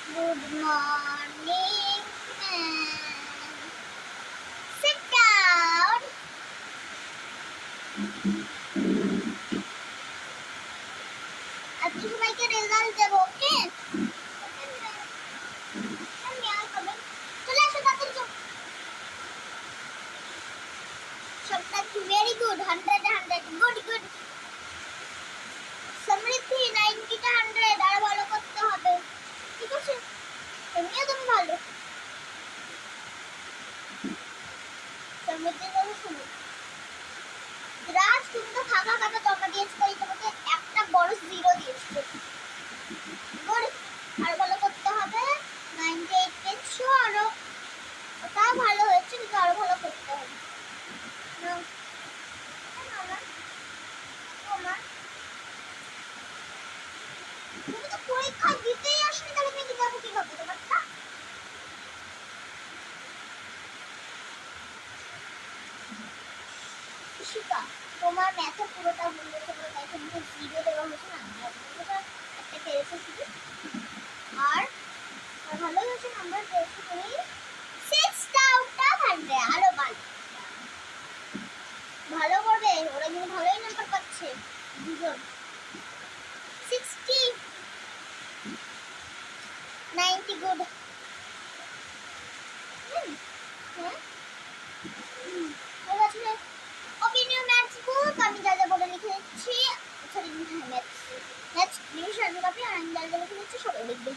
Good morning, ma'am. Sit down. আজকে সবাইকে result দেবো, ওকে? চলে আসো তাড়াতাড়ি চলো। সবটা ভেরি গুড, 100 গুড গুড। সমৃদ্ধি 90 টা 100, আর ভালো করতে হবে, ঠিক আছে? এমনিও তুমি ভালো। সমৃদ্ধির কথা শুনো। রাজ, তুমি তো ফাঁকা খাতা জমা দিয়েছো, তাই তোমাকে একটা বড় জিরো দিয়েছো। গুড, আর ভালো করতে হবে। 98 পেয়েছো, আরো ওটা ভালো হয়েছে, কিন্তু আরো ভালো করতে হবে। তুমি তো পরীক্ষা দিতেই আসলে, তাহলে আমি যাবো কিভাবে তোমারটা? শিখা, তোমার ম্যাথে পুরোটা বললে তোমরা, তাই তোমাকে জিরো দেওয়া হয়েছে না, একটা পেয়েছো শুধু। আর ভালো হয়েছে, নাম্বার পেয়েছো তুমি 6 আউট অফ 100, আরো ভালো। ভালো করবে, ওরা কিন্তু ভালোই নাম্বার পাচ্ছে দুজন। 60 90 গুড। ওপেন ইউর ম্যাথস বুক। আমি যা যা বলে লিখে দিচ্ছি, সরি ম্যাথস ডিভিশন কপি, আর আমি যা যা লিখে দিচ্ছি সবাই লিখবে।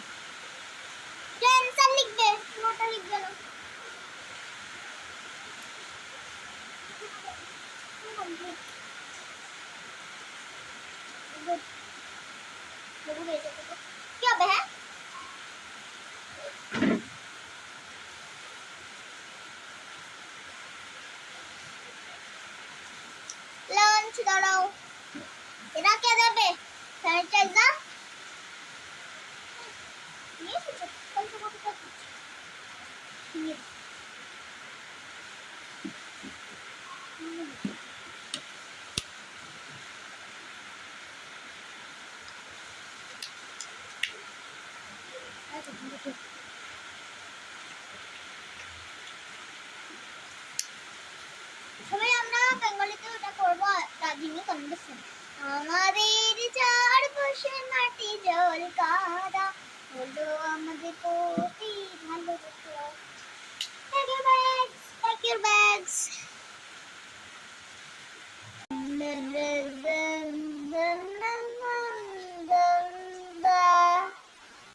টেন্সার লিখবে, নোটা লিখবে না। কি হবে? হ্যাঁ, লাঞ্চ দাঁড়াও, এরা কে দেবে? স্যানিটাইজার নিয়ে এসেছো? তাহলে তো কত টাকা নিয়ে সবাই আমরা বেঙ্গলিতে ওটা করবো, রাগিনী কনভারসেশন। আমাদের চারপাশে মাটি জল কাদা,